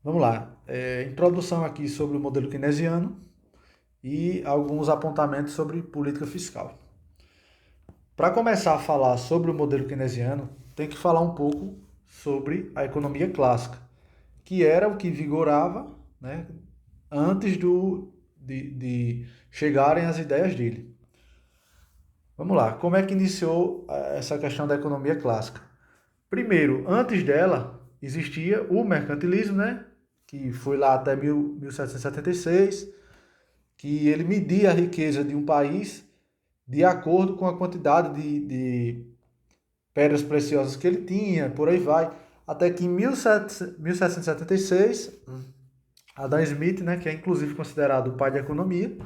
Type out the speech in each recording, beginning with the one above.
Vamos lá. Introdução aqui sobre o modelo keynesiano e alguns apontamentos sobre política fiscal. Para começar a falar sobre o modelo keynesiano, tem que falar um pouco sobre a economia clássica, que era o que vigorava, né, antes de chegarem as ideias dele. Vamos lá. Como é que iniciou essa questão da economia clássica? Primeiro, antes dela, existia o mercantilismo, né? Que foi lá até 1776, que ele media a riqueza de um país de acordo com a quantidade de pedras preciosas que ele tinha, por aí vai. Até que em 1776, Adam Smith, né, que é inclusive considerado o pai da economia,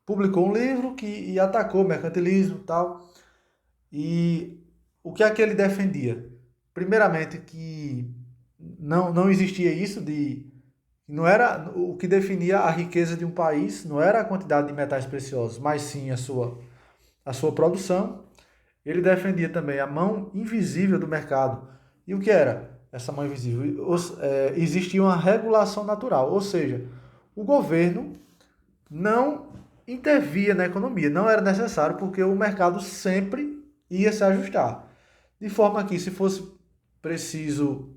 publicou um livro que atacou o mercantilismo e tal. E o que é que ele defendia? Primeiramente, que não existia isso de. Não era o que definia a riqueza de um país, não era a quantidade de metais preciosos, mas sim a sua produção. Ele defendia também a mão invisível do mercado. E o que era essa mão invisível? Existia uma regulação natural, ou seja, o governo não intervia na economia, não era necessário, porque o mercado sempre ia se ajustar. De forma que, se fosse preciso,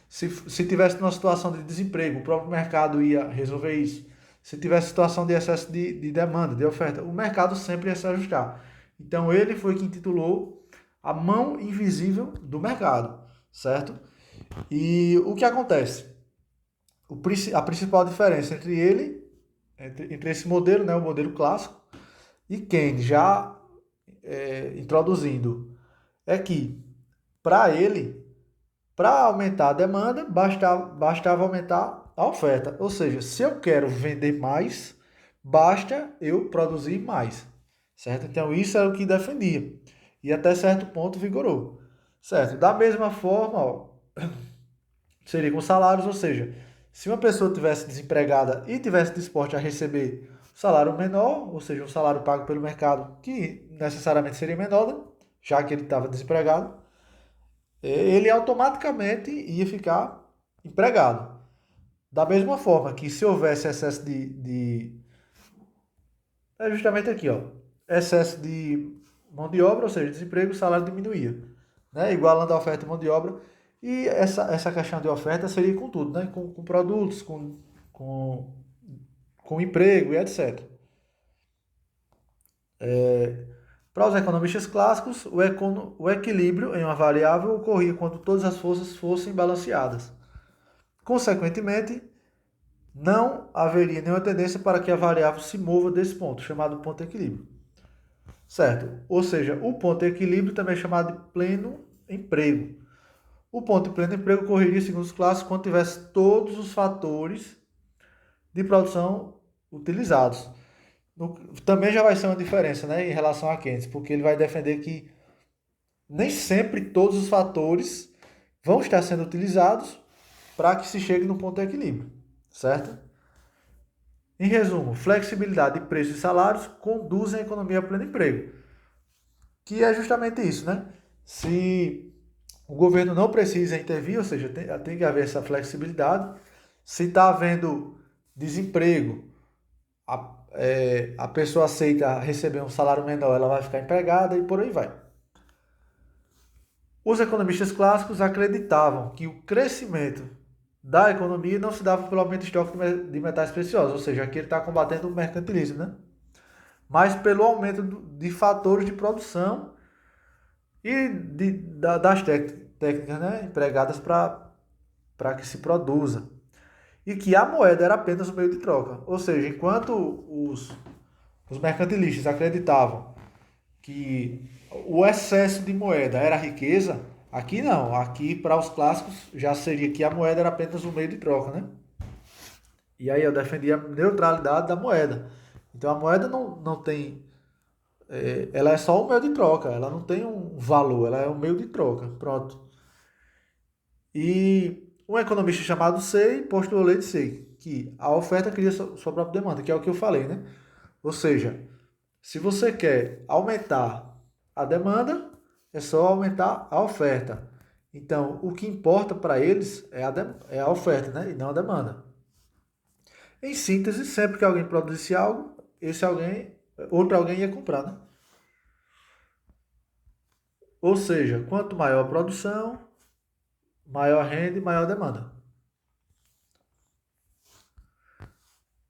se tivesse uma situação de desemprego, o próprio mercado ia resolver isso. Se tivesse situação de excesso de demanda, de oferta, o mercado sempre ia se ajustar. Então, ele foi quem intitulou a mão invisível do mercado, certo? E o que acontece? A principal diferença entre ele, entre esse modelo, né, o modelo clássico, e Keynes já introduzindo, é que para ele, para aumentar a demanda, bastava aumentar a oferta. Ou seja, se eu quero vender mais, basta eu produzir mais. Certo? Então isso é o que defendia. E até certo ponto vigorou. Certo? Da mesma forma, ó, seria com salários, ou seja, se uma pessoa tivesse desempregada e tivesse disposta a receber um salário menor, ou seja, um salário pago pelo mercado, que necessariamente seria menor, né? Já que ele estava desempregado, ele automaticamente ia ficar empregado. Da mesma forma que se houvesse excesso é justamente aqui, ó. Excesso de mão de obra, ou seja, desemprego, o salário diminuía. Né? Igualando a oferta e mão de obra. E essa questão de oferta seria com tudo, né? Com produtos, com, com emprego e etc. Para os economistas clássicos, o equilíbrio em uma variável ocorria quando todas as forças fossem balanceadas. Consequentemente, não haveria nenhuma tendência para que a variável se mova desse ponto, chamado ponto de equilíbrio. Certo? Ou seja, o ponto de equilíbrio também é chamado de pleno emprego. O ponto de pleno emprego ocorreria, segundo os clássicos, quando tivesse todos os fatores de produção utilizados. Também já vai ser uma diferença, né, em relação a Keynes, porque ele vai defender que nem sempre todos os fatores vão estar sendo utilizados para que se chegue no ponto de equilíbrio, certo? Em resumo, flexibilidade de preços e salários conduzem a economia a pleno emprego, que é justamente isso, né? Se o governo não precisa intervir, ou seja, tem que haver essa flexibilidade. Se está havendo desemprego, a pessoa aceita receber um salário menor, ela vai ficar empregada e por aí vai. Os economistas clássicos acreditavam que o crescimento da economia não se dava pelo aumento de estoque de metais preciosos, ou seja, aqui ele está combatendo o mercantilismo, né? Mas pelo aumento de fatores de produção e das técnicas, né, empregadas para que se produza. E que a moeda era apenas o meio de troca. Ou seja, enquanto os mercantilistas acreditavam que o excesso de moeda era riqueza, aqui não. Aqui, para os clássicos, já seria que a moeda era apenas o meio de troca, né? E aí eu defendia a neutralidade da moeda. Então a moeda não tem. Ela é só um meio de troca, ela não tem um valor, ela é um meio de troca. Pronto. E um economista chamado Say postulou a lei de Say, que a oferta cria sua própria demanda, que é o que eu falei, né? Ou seja, se você quer aumentar a demanda, é só aumentar a oferta. Então, o que importa para eles é a oferta, né? E não a demanda. Em síntese, sempre que alguém produzisse algo, outro alguém ia comprar, né? Ou seja, quanto maior a produção, maior renda e maior demanda.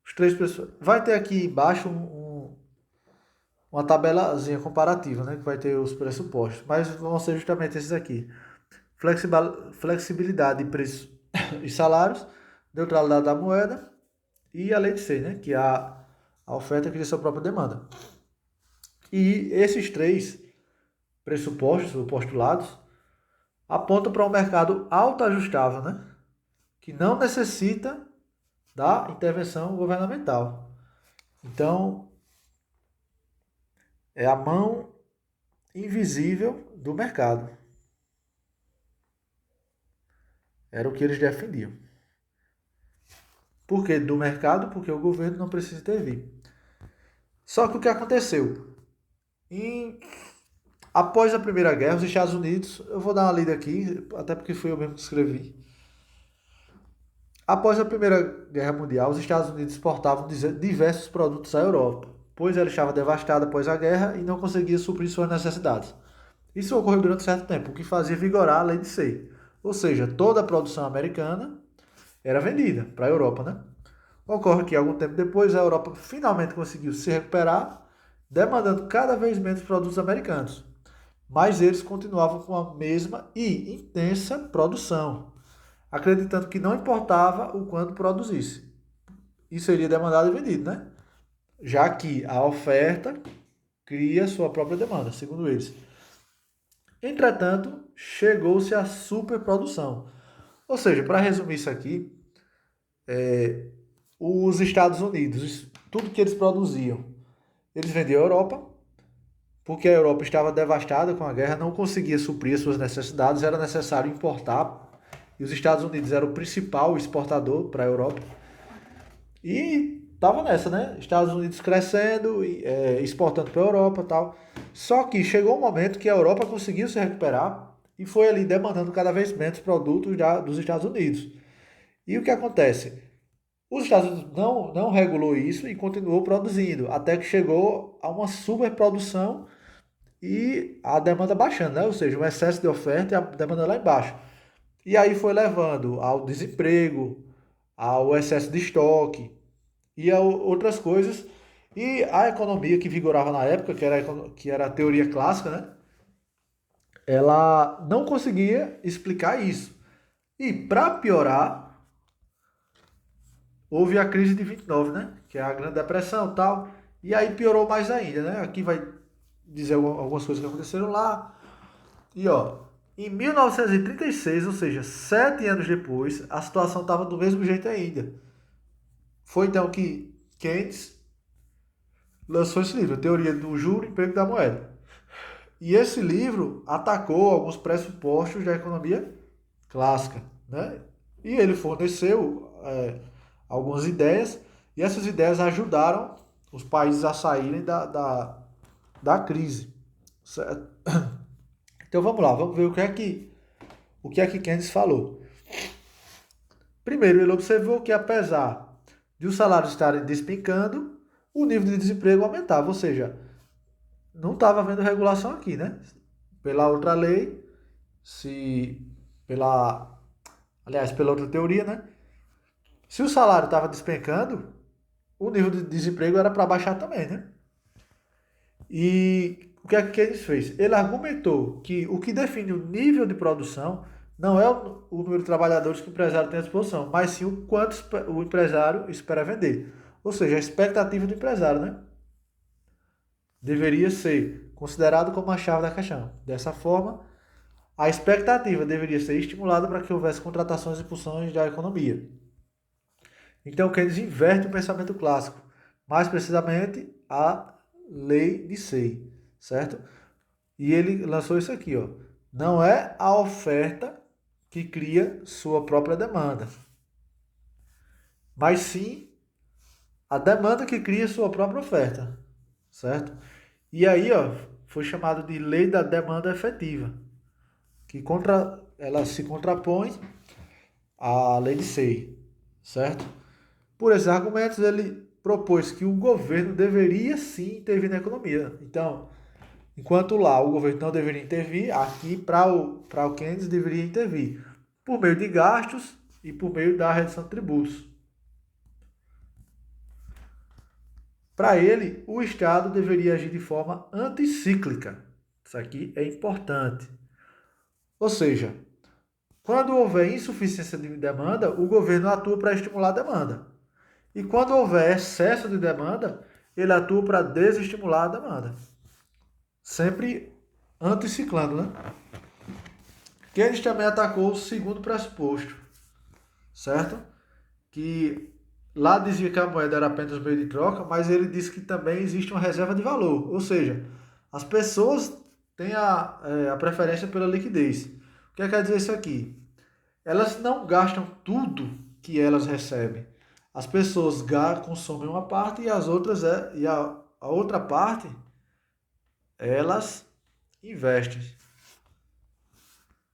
Os três pessoas. Vai ter aqui embaixo uma tabelazinha comparativa, né? Que vai ter os pressupostos. Mas vão ser justamente esses aqui. Flexibilidade de preços e salários, neutralidade da moeda e a lei de ser, né? Que é a oferta cria sua própria demanda. E esses três pressupostos ou postulados apontam para um mercado autoajustável, né? Que não necessita da intervenção governamental. Então, é a mão invisível do mercado. Era o que eles defendiam. Por que do mercado? Porque o governo não precisa intervir. Só que o que aconteceu? Após a Primeira Guerra, os Estados Unidos, eu vou dar uma lida aqui, até porque fui eu mesmo que escrevi. Após a Primeira Guerra Mundial, os Estados Unidos exportavam diversos produtos à Europa, pois ela estava devastada após a guerra e não conseguia suprir suas necessidades. Isso ocorreu durante um certo tempo, o que fazia vigorar a lei de Say. Ou seja, toda a produção americana era vendida para a Europa, né? Ocorre que, algum tempo depois, a Europa finalmente conseguiu se recuperar, demandando cada vez menos produtos americanos. Mas eles continuavam com a mesma e intensa produção, acreditando que não importava o quanto produzisse. Isso seria demandado e vendido, né? Já que a oferta cria sua própria demanda, segundo eles. Entretanto, chegou-se à superprodução. Ou seja, para resumir isso aqui, os Estados Unidos, tudo que eles produziam, eles vendiam à Europa, porque a Europa estava devastada com a guerra, não conseguia suprir suas necessidades, era necessário importar, e os Estados Unidos eram o principal exportador para a Europa. E estava nessa, né? Estados Unidos crescendo, exportando para a Europa e tal. Só que chegou um momento que a Europa conseguiu se recuperar e foi ali demandando cada vez menos produtos dos Estados Unidos. E o que acontece? Os Estados Unidos não regulou isso e continuou produzindo, até que chegou a uma superprodução e a demanda baixando, né? Ou seja, um excesso de oferta e a demanda lá embaixo. E aí foi levando ao desemprego, ao excesso de estoque e a outras coisas. E a economia que vigorava na época, que era a teoria clássica, né? Ela não conseguia explicar isso. E para piorar, houve a crise de 29, né? Que é a Grande Depressão e tal. E aí piorou mais ainda, né? Aqui vai dizer algumas coisas que aconteceram lá. E ó, em 1936, ou seja, 7 anos depois, a situação estava do mesmo jeito ainda. Foi então que Keynes lançou esse livro, a Teoria do Juro e Emprego da Moeda. E esse livro atacou alguns pressupostos da economia clássica, né? E ele forneceu algumas ideias, e essas ideias ajudaram os países a saírem da crise. Certo? Então vamos lá, vamos ver o que é que Keynes falou. Primeiro, ele observou que apesar de os salários estarem despencando, o nível de desemprego aumentava, ou seja, não estava havendo regulação aqui, né? Pela outra lei, se pela outra teoria, né? Se o salário estava despencando, o nível de desemprego era para baixar também, né? E o que é que ele fez? Ele argumentou que o que define o nível de produção não é o número de trabalhadores que o empresário tem à disposição, mas sim o quanto o empresário espera vender. Ou seja, a expectativa do empresário, né? Deveria ser considerado como a chave da questão. Dessa forma, a expectativa deveria ser estimulada para que houvesse contratações e impulsões da economia. Então, Keynes inverte o pensamento clássico, mais precisamente a lei de Say, certo? E ele lançou isso aqui, ó. Não é a oferta que cria sua própria demanda, mas sim a demanda que cria sua própria oferta, certo? E aí, ó, foi chamado de lei da demanda efetiva, que ela se contrapõe à lei de Say, certo? Por esses argumentos, ele propôs que o governo deveria sim intervir na economia. Então, enquanto lá o governo não deveria intervir, aqui para o Keynes deveria intervir por meio de gastos e por meio da redução de tributos. Para ele, o Estado deveria agir de forma anticíclica. Isso aqui é importante. Ou seja, quando houver insuficiência de demanda, o governo atua para estimular a demanda. E quando houver excesso de demanda, ele atua para desestimular a demanda. Sempre anticiclando, né? Keynes também atacou o segundo pressuposto, certo? Que lá dizia que a moeda era apenas um meio de troca, mas ele disse que também existe uma reserva de valor. Ou seja, as pessoas têm a preferência pela liquidez. O que quer dizer isso aqui? Elas não gastam tudo que elas recebem. As pessoas consomem uma parte e a outra parte elas investem.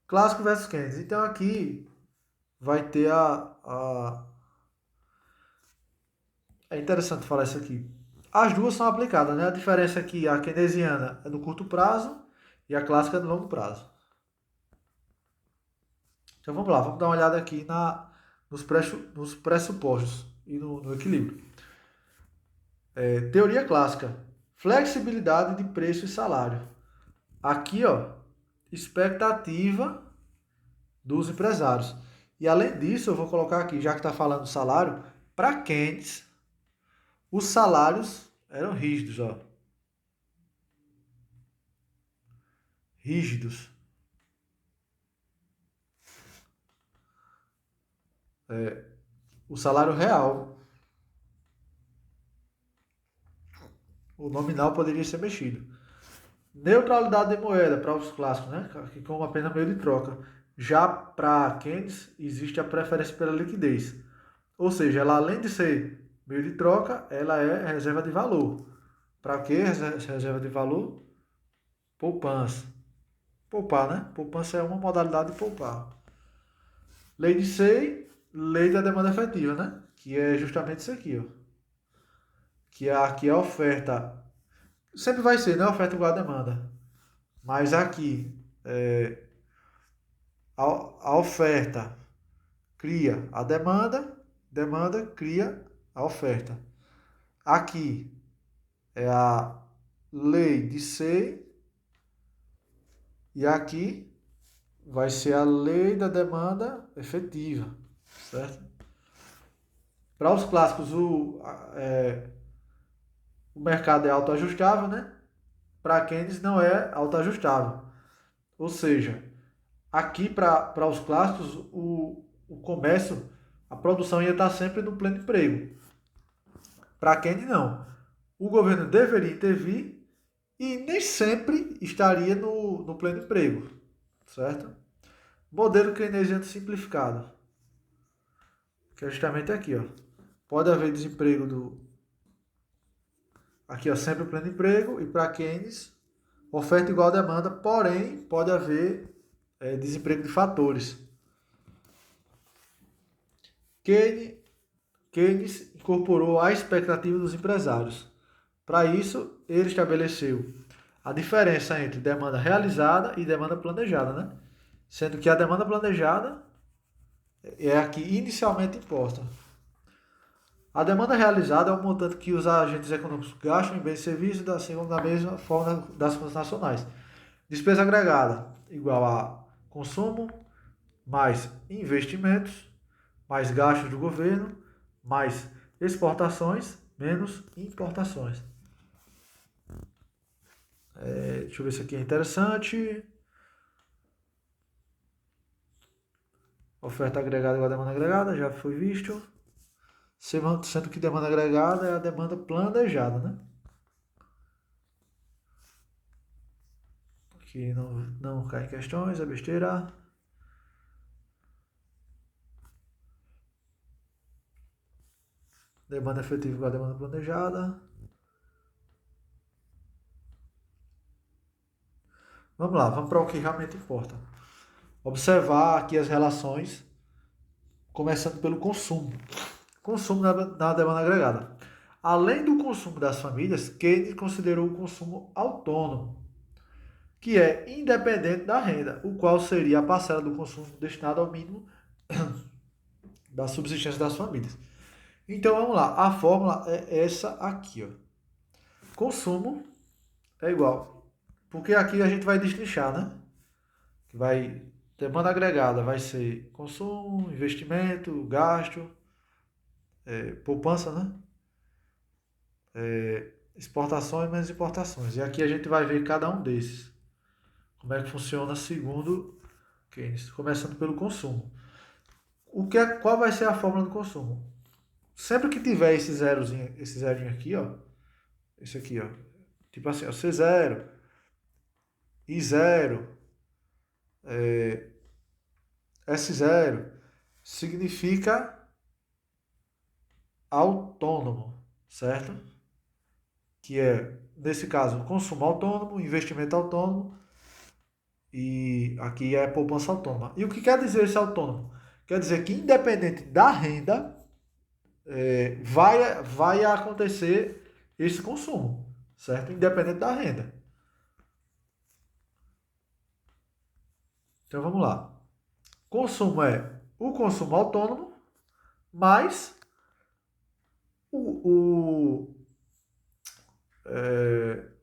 Clássico versus Keynes. Então aqui vai ter É interessante falar isso aqui. As duas são aplicadas, né? A diferença é que a keynesiana é no curto prazo e a clássica é no longo prazo. Então vamos lá, vamos dar uma olhada aqui nos pressupostos e no equilíbrio. Teoria clássica. Flexibilidade de preço e salário. Aqui, ó, expectativa dos empresários. E além disso, eu vou colocar aqui, já que está falando do salário, para Keynes, os salários eram rígidos, ó. Rígidos. O salário real, o nominal poderia ser mexido. Neutralidade de moeda para os clássicos, né? Que como apenas meio de troca. Já para Keynes, existe a preferência pela liquidez. Ou seja, ela além de ser meio de troca, ela é reserva de valor. Para que reserva de valor? Poupança. Poupar, né? Poupança é uma modalidade de poupar. Lei de Say, lei da demanda efetiva, né? Que é justamente isso aqui, ó. Que aqui é a oferta. Sempre vai ser, né? Oferta igual a demanda. Mas aqui, a oferta cria a demanda, demanda cria a oferta. Aqui é a lei de Say e aqui vai ser a lei da demanda efetiva, certo? Para os clássicos, o mercado é autoajustável, né? Para Keynes não é autoajustável. Ou seja, aqui para os clássicos, o comércio, a produção ia estar sempre no pleno emprego. Para Keynes, não. O governo deveria intervir e nem sempre estaria no pleno emprego, certo? Modelo keynesiano simplificado, que é justamente aqui, ó. Pode haver desemprego aqui, ó, sempre pleno emprego, e para Keynes, oferta igual a demanda, porém pode haver desemprego de fatores. Keynes incorporou a expectativa dos empresários. Para isso, ele estabeleceu a diferença entre demanda realizada e demanda planejada, né? Sendo que a demanda planejada é a que inicialmente importa. A demanda realizada é o montante que os agentes econômicos gastam em bens e serviços, assim como da mesma forma das contas nacionais. Despesa agregada igual a consumo mais investimentos, mais gastos do governo, mais exportações, menos importações. Deixa eu ver se aqui é interessante. Oferta agregada igual a demanda agregada, já foi visto. Sendo que demanda agregada é a demanda planejada, né? Aqui não cai em questões, é besteira. Demanda efetiva igual a demanda planejada. Vamos lá, vamos para o que realmente importa. observar aqui as relações, começando pelo consumo. Consumo na demanda agregada. Além do consumo das famílias, Keynes considerou o consumo autônomo, que é independente da renda, o qual seria a parcela do consumo destinada ao mínimo da subsistência das famílias. Então vamos lá, a fórmula é essa aqui, ó. Consumo é igual, porque aqui a gente vai destrinchar, né? Que vai demanda agregada vai ser consumo, investimento, gasto, poupança, né? Exportações menos importações. E aqui a gente vai ver cada um desses. Como é que funciona segundo Keynes, começando pelo consumo. Qual vai ser a fórmula do consumo? Sempre que tiver esse zerinho aqui, ó, esse aqui, ó, tipo assim, ó, C0, I0, S0, significa autônomo, certo? Que é, nesse caso, consumo autônomo, investimento autônomo e aqui é poupança autônoma. E o que quer dizer esse autônomo? Quer dizer que independente da renda, vai acontecer esse consumo, certo? Independente da renda. Então vamos lá. Consumo é o consumo autônomo mais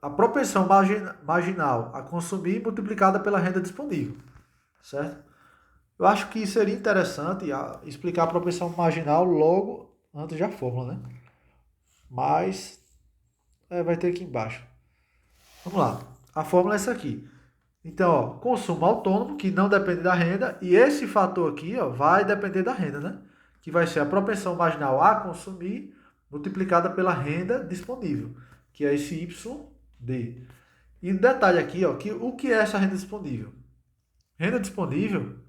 a propensão marginal a consumir multiplicada pela renda disponível, certo? Eu acho que seria interessante explicar a propensão marginal logo antes da fórmula, né? Mas vai ter aqui embaixo. Vamos lá. A fórmula é essa aqui. Então, ó, consumo autônomo, que não depende da renda, e esse fator aqui, ó, vai depender da renda, né? Que vai ser a propensão marginal a consumir multiplicada pela renda disponível, que é esse YD. E um detalhe aqui, ó, que o que é essa renda disponível? Renda disponível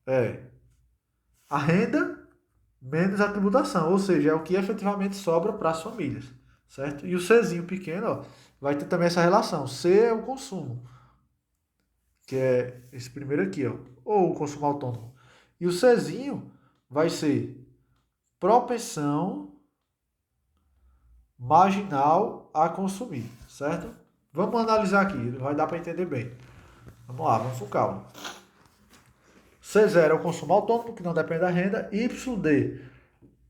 é a renda menos a tributação, ou seja, é o que efetivamente sobra para as famílias, certo? E o Czinho pequeno, ó, vai ter também essa relação. C é o consumo, que é esse primeiro aqui, ó, ou o consumo autônomo. E o Czinho vai ser propensão marginal a consumir, certo? Vamos analisar aqui, vai dar para entender bem. Vamos lá, vamos com calma. C0 é o consumo autônomo, que não depende da renda. YD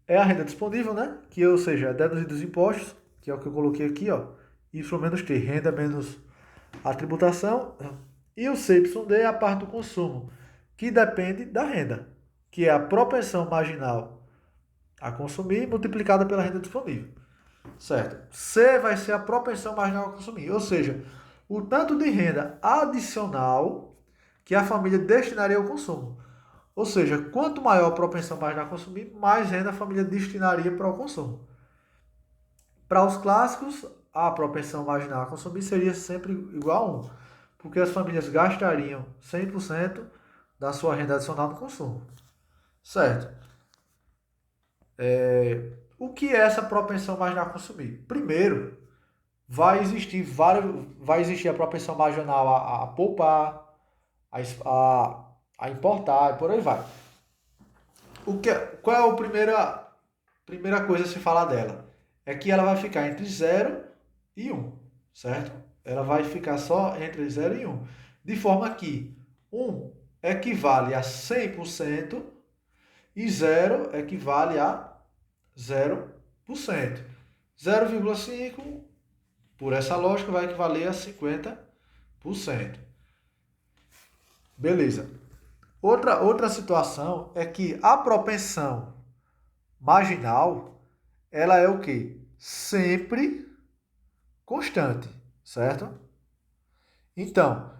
é a renda disponível, né? Que, ou seja, é deduzido dos impostos, que é o que eu coloquei aqui, ó. Y menos T, renda menos a tributação. E o CYD é a parte do consumo, que depende da renda, que é a propensão marginal a consumir multiplicada pela renda disponível. Certo? C vai ser a propensão marginal a consumir, ou seja, o tanto de renda adicional que a família destinaria ao consumo. Ou seja, quanto maior a propensão marginal a consumir, mais renda a família destinaria para o consumo. Para os clássicos, a propensão marginal a consumir seria sempre igual a 1, porque as famílias gastariam 100% da sua renda adicional no consumo. Certo? O que é essa propensão marginal a consumir? Primeiro, vai existir a propensão marginal a poupar, a importar e por aí vai. Qual é a primeira coisa a se falar dela? É que ela vai ficar entre 0 e 1, certo? Ela vai ficar só entre 0 e 1. De forma que 1 equivale a 100% e 0 equivale a 0%. 0,5, por essa lógica, vai equivaler a 50%. Beleza. Outra situação é que a propensão marginal, ela é o quê? Sempre constante, certo? Então,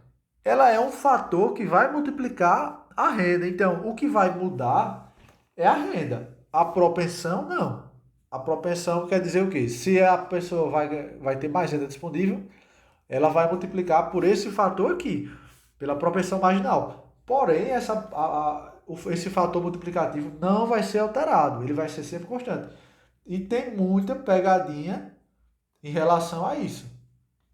ela é um fator que vai multiplicar a renda. Então, o que vai mudar é a renda. A propensão, não. A propensão quer dizer o quê? Se a pessoa vai ter mais renda disponível, ela vai multiplicar por esse fator aqui, pela propensão marginal. Porém, esse fator multiplicativo não vai ser alterado, ele vai ser sempre constante. E tem muita pegadinha em relação a isso,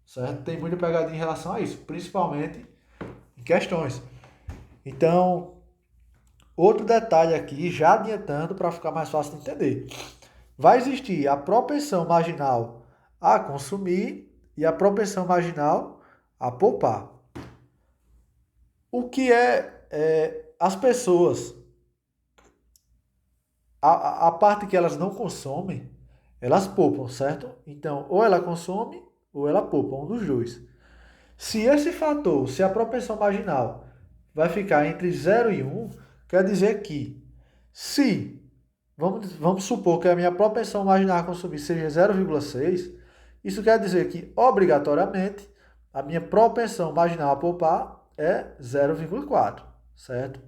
certo? Tem muita pegadinha em relação a isso, principalmente em questões. Então, outro detalhe aqui, já adiantando para ficar mais fácil de entender. Vai existir a propensão marginal a consumir e a propensão marginal a poupar. O que é as pessoas, a parte que elas não consomem, elas poupam, certo? Então, ou ela consome ou ela poupa, um dos dois. Se esse fator, se a propensão marginal vai ficar entre 0 e 1, quer dizer que se, vamos supor que a minha propensão marginal a consumir seja 0,6, isso quer dizer que, obrigatoriamente, a minha propensão marginal a poupar é 0,4, certo?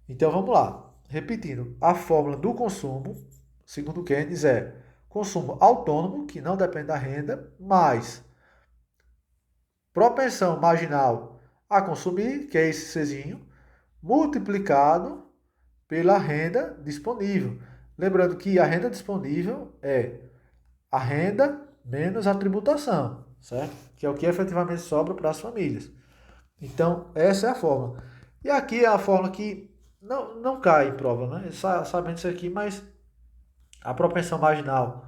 Então vamos lá. Repetindo, a fórmula do consumo, segundo Keynes, é consumo autônomo, que não depende da renda, mais propensão marginal a consumir, que é esse Czinho, multiplicado pela renda disponível. Lembrando que a renda disponível é a renda menos a tributação, certo? Que é o que efetivamente sobra para as famílias. Então, essa é a fórmula. E aqui é a fórmula que não cai em prova, né? Sabendo isso aqui, mas a propensão marginal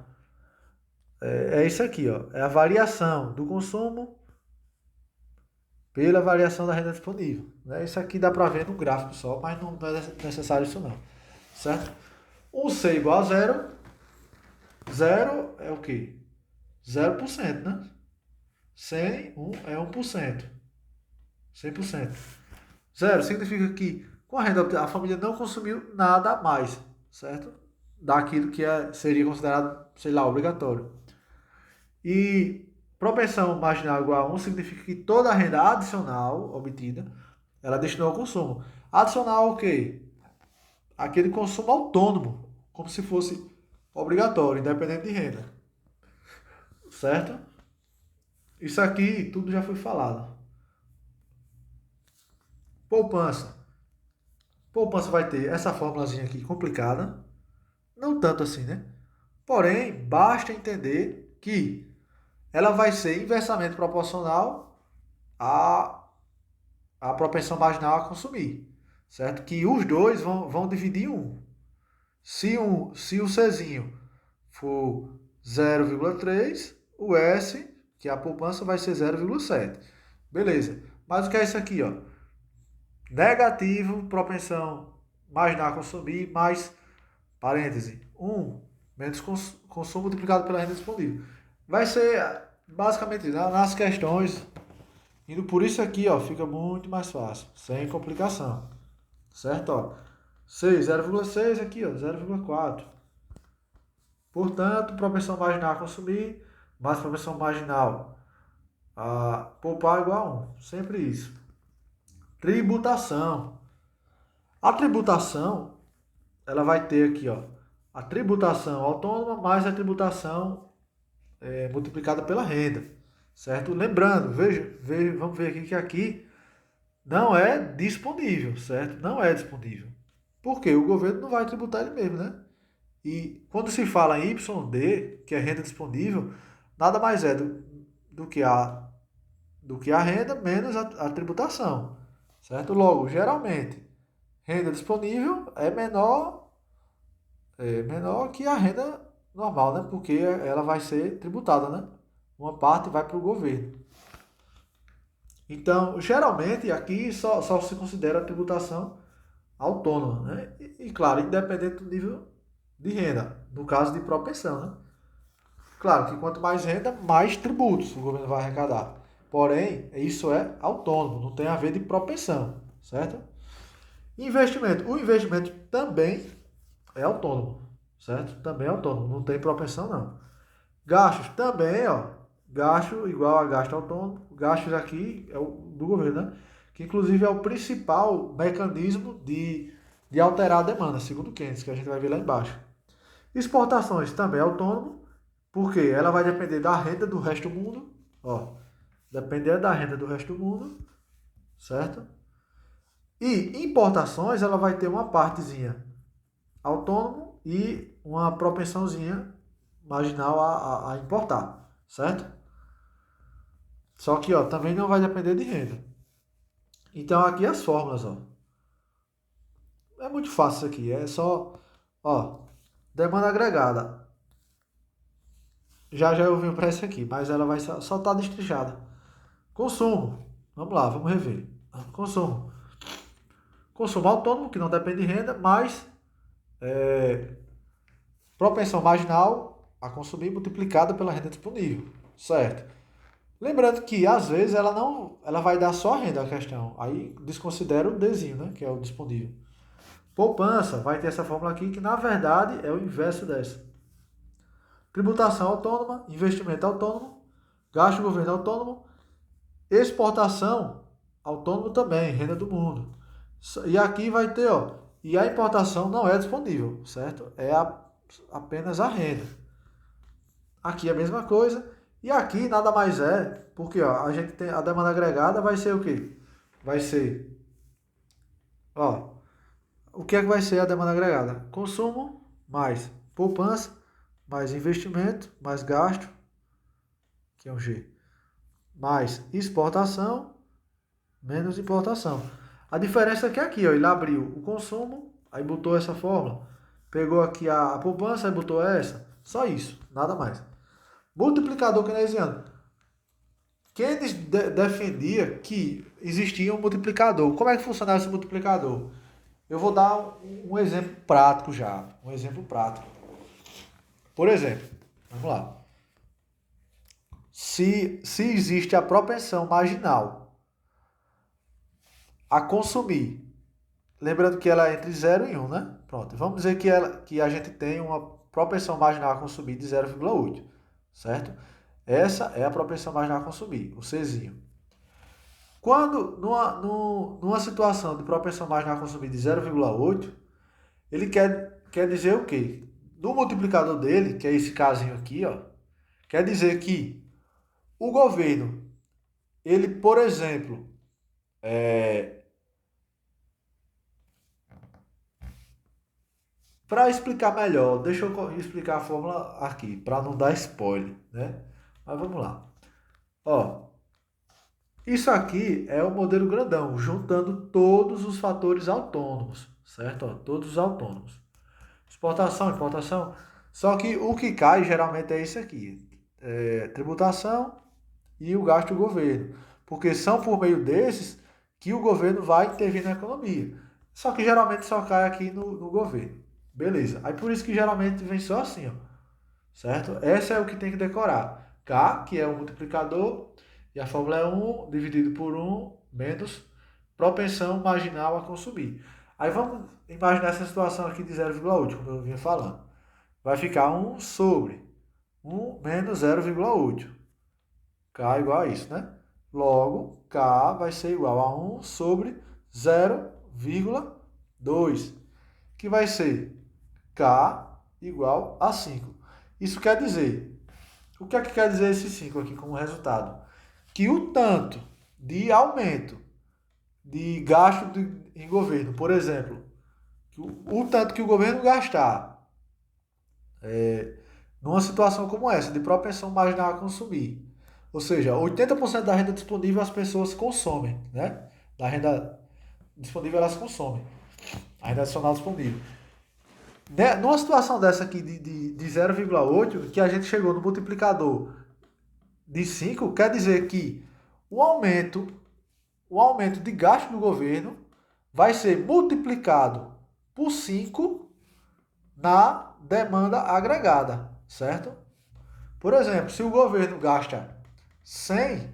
é isso aqui, ó. É a variação do consumo pela variação da renda disponível. Né? Isso aqui dá para ver no gráfico só, mas não é necessário isso não. Certo? 1C igual a zero. Zero é o quê? 0%, né? 100, 1 é 1%. 100%. Zero significa que com a renda a família não consumiu nada a mais, certo? Daquilo que seria considerado, sei lá, obrigatório. E propensão marginal igual a 1 significa que toda a renda adicional obtida, ela destinou ao consumo. Adicional o quê? Aquele consumo autônomo, como se fosse obrigatório, independente de renda. Certo? Isso aqui tudo já foi falado. Poupança. Poupança vai ter essa formulazinha aqui complicada. Não tanto assim, né? Porém, basta entender que ela vai ser inversamente proporcional à propensão marginal a consumir. Certo? Que os dois vão dividir um. Se o Czinho for 0,3, o S, que é a poupança, vai ser 0,7. Beleza. Mas o que é isso aqui, ó? Negativo, propensão marginal a consumir, mais, parêntese, 1, menos consumo multiplicado pela renda disponível. Vai ser basicamente nas questões, indo por isso aqui, ó, fica muito mais fácil, sem complicação. Certo? Ó, 6, 0,6 aqui, ó, 0,4. Portanto, propensão marginal a consumir, mais propensão marginal a poupar igual a 1. Sempre isso. Tributação. A tributação, ela vai ter aqui, ó, a tributação autônoma mais a tributação multiplicada pela renda. Certo? Lembrando, veja, vamos ver aqui que aqui não é disponível, certo? Não é disponível. Porque o governo não vai tributar ele mesmo, né? E quando se fala em YD, que é renda disponível, nada mais é do que a renda menos a tributação. Certo? Logo, geralmente, renda disponível é menor que a renda normal, né? Porque ela vai ser tributada, né? Uma parte vai para o governo. Então, geralmente, aqui só se considera a tributação autônoma, né? E claro, independente do nível de renda, no caso de propensão, né? Claro que quanto mais renda, mais tributos o governo vai arrecadar. Porém, isso é autônomo, não tem a ver de propensão, certo? Investimento. O investimento também é autônomo, certo? Também é autônomo, não tem propensão não. Gastos também, ó. Gasto igual a gasto autônomo. Gastos aqui é o do governo, né? Que inclusive é o principal mecanismo de alterar a demanda, segundo Keynes, que a gente vai ver lá embaixo. Exportações também é autônomo, porque ela vai depender da renda do resto do mundo, ó. Depender da renda do resto do mundo, certo? E importações, ela vai ter uma partezinha autônomo e uma propensãozinha marginal a importar, certo? Só que, ó, também não vai depender de renda. Então, aqui as fórmulas, ó. É muito fácil isso aqui. É só, ó, demanda agregada. Já já eu vim para isso aqui, mas ela vai só estar destrinchada. Consumo. Vamos lá, vamos rever. Consumo. Consumo autônomo, que não depende de renda, mais propensão marginal a consumir multiplicada pela renda disponível. Certo? Lembrando que às vezes ela não, ela vai dar só a renda a questão. Aí desconsidera o Dzinho, né, que é o disponível. Poupança vai ter essa fórmula aqui que na verdade é o inverso dessa. Tributação autônoma, investimento autônomo, gasto do governo autônomo, exportação autônomo também, renda do mundo. E aqui vai ter, ó, e a importação não é disponível, certo? Apenas a renda. Aqui é a mesma coisa. E aqui nada mais é, porque ó, a gente tem a demanda agregada vai ser o quê? Vai ser, ó, o que é que vai ser a demanda agregada? Consumo mais poupança, mais investimento, mais gasto, que é um G, mais exportação, menos importação. A diferença é que aqui, ó, ele abriu o consumo, aí botou essa fórmula, pegou aqui a poupança, aí botou essa, só isso, nada mais. Multiplicador keynesiano. Keynes defendia que existia um multiplicador. Como é que funcionava esse multiplicador? Eu vou dar um exemplo prático já. Um exemplo prático. Por exemplo, vamos lá. Se existe a propensão marginal a consumir, lembrando que ela é entre 0 e 1, né? Pronto. Vamos dizer que a gente tem uma propensão marginal a consumir de 0,8, certo? Essa é a propensão marginal a consumir, o Czinho. Quando, numa situação de propensão marginal a consumir de 0,8, ele quer dizer o quê? No multiplicador dele, que é esse casinho aqui, ó, quer dizer que o governo, ele, por exemplo, para explicar melhor, deixa eu explicar a fórmula aqui, para não dar spoiler, né? Mas vamos lá. Ó, isso aqui é o modelo grandão, juntando todos os fatores autônomos, certo? Ó, todos os autônomos. Exportação, importação. Só que o que cai geralmente é isso aqui: tributação e o gasto do governo. Porque são por meio desses que o governo vai intervir na economia. Só que geralmente só cai aqui no governo. Beleza. Aí por isso que geralmente vem só assim, ó. Certo? Essa é o que tem que decorar. K, que é o multiplicador, e a fórmula é 1 dividido por 1 menos propensão marginal a consumir. Aí vamos imaginar essa situação aqui de 0,8, como eu vinha falando. Vai ficar 1 sobre 1 menos 0,8. K igual a isso, né? Logo, K vai ser igual a 1 sobre 0,2, que vai ser K igual a 5. Isso quer dizer, o que é que quer dizer esse 5 aqui como resultado? Que o tanto de aumento de gasto em governo, por exemplo, o tanto que o governo gastar numa situação como essa, de propensão marginal a consumir, ou seja, 80% da renda disponível as pessoas consomem, né? Da renda disponível elas consomem, a renda adicional disponível. Numa situação dessa aqui de 0,8, que a gente chegou no multiplicador de 5, quer dizer que o aumento, o aumento de gasto do governo vai ser multiplicado por 5 na demanda agregada, certo? Por exemplo, se o governo gasta 100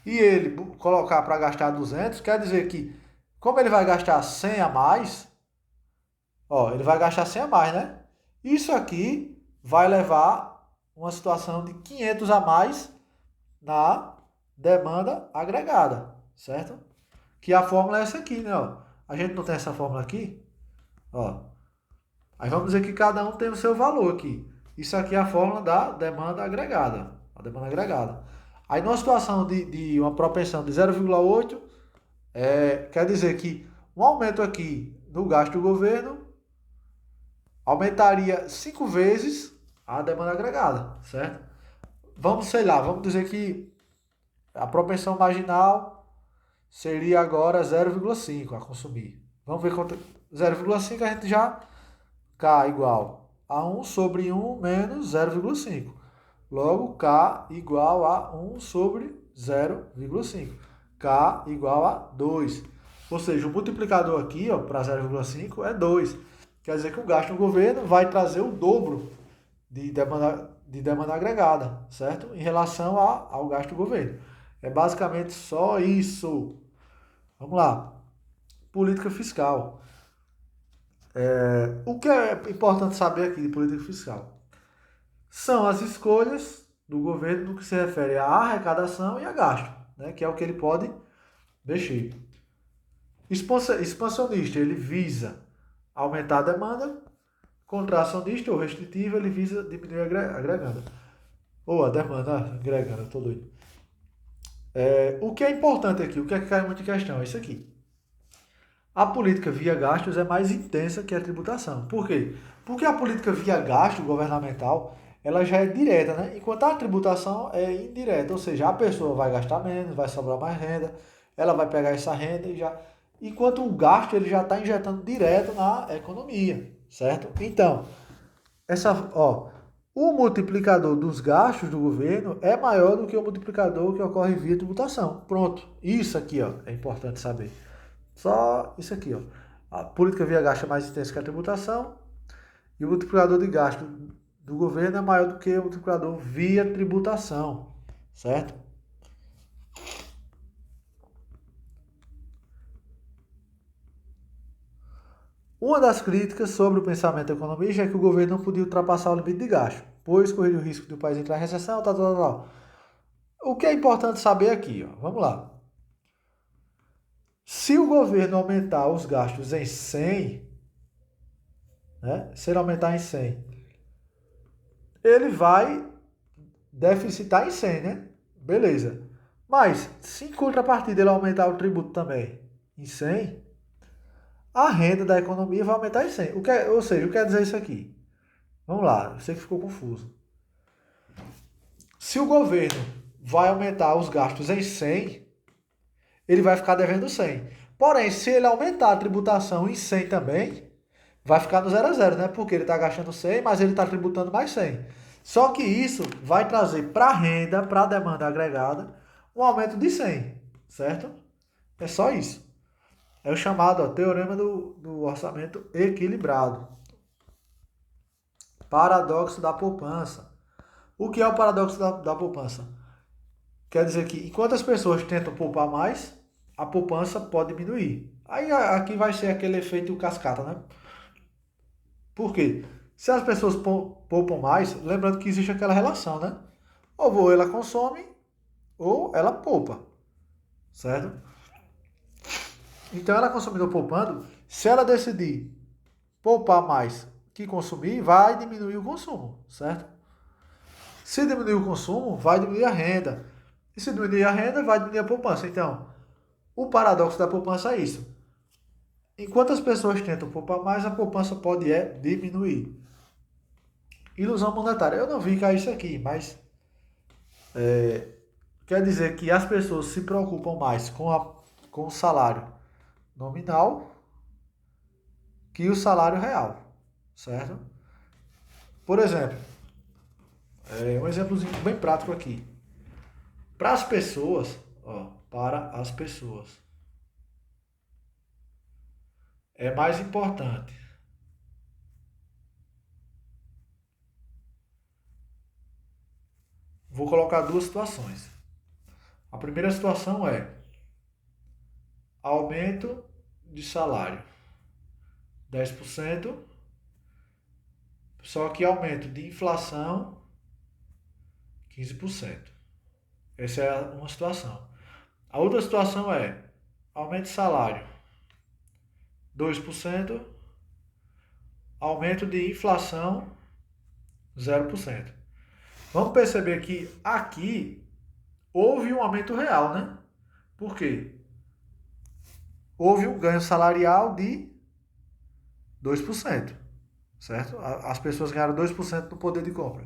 e ele colocar para gastar 200, quer dizer que, como ele vai gastar 100 a mais, ó, ele vai gastar 100 a mais, né? Isso aqui vai levar uma situação de 500 a mais na demanda agregada, certo? Que a fórmula é essa aqui, né? Ó. A gente não tem essa fórmula aqui, ó. Aí vamos dizer que cada um tem o seu valor aqui. Isso aqui é a fórmula da demanda agregada. A demanda agregada. Aí numa situação de uma propensão de 0,8, quer dizer que um aumento aqui no gasto do governo aumentaria 5 vezes a demanda agregada, certo? Vamos, sei lá, vamos dizer que a propensão marginal seria agora 0,5 a consumir. Vamos ver quanto. 0,5 a gente já K igual a 1 sobre 1 menos 0,5. Logo, K igual a 1 sobre 0,5. K igual a 2. Ou seja, o multiplicador aqui para 0,5 é 2. Quer dizer que o gasto do governo vai trazer o dobro de demanda agregada, certo? Em relação ao gasto do governo. É basicamente só isso. Vamos lá. Política fiscal. O que é importante saber aqui de política fiscal? São as escolhas do governo no que se refere à arrecadação e a gasto, né? Que é o que ele pode mexer. Expansionista, ele visa aumentar a demanda. Contracionista ou restritivo, ele visa diminuir a agreganda. Ou a demanda agreganda, eu tô doido. O que é importante aqui, o que é que cai muito em questão? É isso aqui. A política via gastos é mais intensa que a tributação. Por quê? Porque a política via gasto governamental, ela já é direta, né? Enquanto a tributação é indireta, ou seja, a pessoa vai gastar menos, vai sobrar mais renda, ela vai pegar essa renda e já... Enquanto o gasto, ele já está injetando direto na economia, certo? Então, o multiplicador dos gastos do governo é maior do que o multiplicador que ocorre via tributação. Pronto. Isso aqui, é importante saber. Só isso aqui, A política via gasto é mais intensa que a tributação e o multiplicador de gasto do governo é maior do que o multiplicador via tributação, certo? Uma das críticas sobre o pensamento economista é que o governo não podia ultrapassar o limite de gasto, pois corria o risco do país entrar em recessão, tal. O que é importante saber aqui, vamos lá. Se o governo aumentar os gastos em 100, né? Se ele aumentar em 100, ele vai deficitar em 100, né? Beleza. Mas, se em contrapartida ele aumentar o tributo também em 100, a renda da economia vai aumentar em 100. Ou seja, o que quer dizer isso aqui? Vamos lá, eu sei que ficou confuso. Se o governo vai aumentar os gastos em 100, ele vai ficar devendo 100. Porém, se ele aumentar a tributação em 100 também, vai ficar no 0 a 0, né? Porque ele está gastando 100, mas ele está tributando mais 100. Só que isso vai trazer para a renda, para a demanda agregada, um aumento de 100, certo? É só isso. É o chamado teorema do orçamento equilibrado. Paradoxo da poupança. O que é o paradoxo da poupança? Quer dizer que enquanto as pessoas tentam poupar mais, a poupança pode diminuir. Aí aqui vai ser aquele efeito cascata, né? Por quê? Se as pessoas poupam mais, lembrando que existe aquela relação, né? Ou ela consome, ou ela poupa, certo? Então ela consumindo ou poupando, se ela decidir poupar mais que consumir, vai diminuir o consumo, certo? Se diminuir o consumo, vai diminuir a renda. E se diminuir a renda, vai diminuir a poupança. Então, o paradoxo da poupança é isso. Enquanto as pessoas tentam poupar mais, a poupança pode diminuir. Ilusão monetária. Eu não vi cair isso aqui, mas quer dizer que as pessoas se preocupam mais com o salário nominal que o salário real, certo? Por exemplo, um exemplozinho bem prático aqui. Para as pessoas, é mais importante vou colocar duas situações. A primeira situação é aumento de salário 10%, só que aumento de inflação 15%. Essa é uma situação. A outra situação é aumento de salário 2%, aumento de inflação 0%. Vamos perceber que aqui houve um aumento real, né? Por quê? Houve um ganho salarial de 2%, certo? As pessoas ganharam 2% do poder de compra.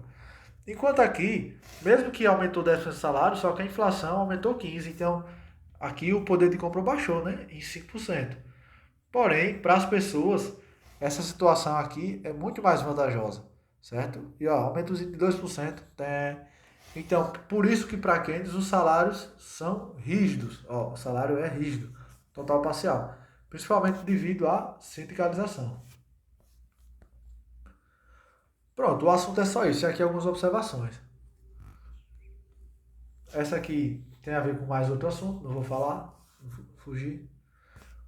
Enquanto aqui, mesmo que aumentou 10% de salário, só que a inflação aumentou 15%. Então, aqui o poder de compra baixou, né? Em 5%. Porém, para as pessoas, essa situação aqui é muito mais vantajosa, certo? E ó, aumentozinho de 2%. Então, por isso que para Keynes os salários são rígidos. Ó, o salário é rígido, total parcial. Principalmente devido à sindicalização. Pronto, o assunto é só isso. E aqui algumas observações. Essa aqui tem a ver com mais outro assunto, não vou falar, vou fugir.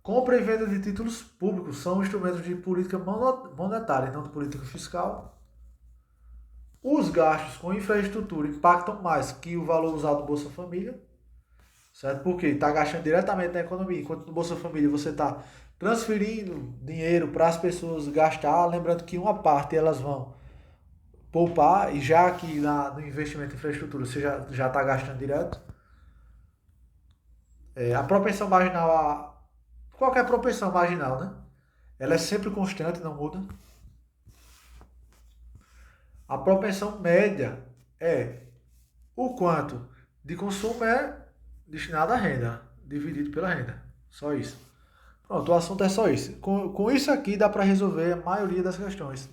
Compra e venda de títulos públicos são instrumentos de política monetária, não de política fiscal. Os gastos com infraestrutura impactam mais que o valor usado no Bolsa Família, certo? Porque está gastando diretamente na economia, enquanto no Bolsa Família você está transferindo dinheiro para as pessoas gastar, lembrando que uma parte elas vão poupar, e já que no investimento em infraestrutura você já está gastando direto. A propensão marginal, qualquer propensão marginal, né? Ela é sempre constante, não muda. A propensão média é o quanto de consumo é destinado à renda, dividido pela renda. Só isso. Pronto, o assunto é só isso. Com isso aqui dá para resolver a maioria das questões.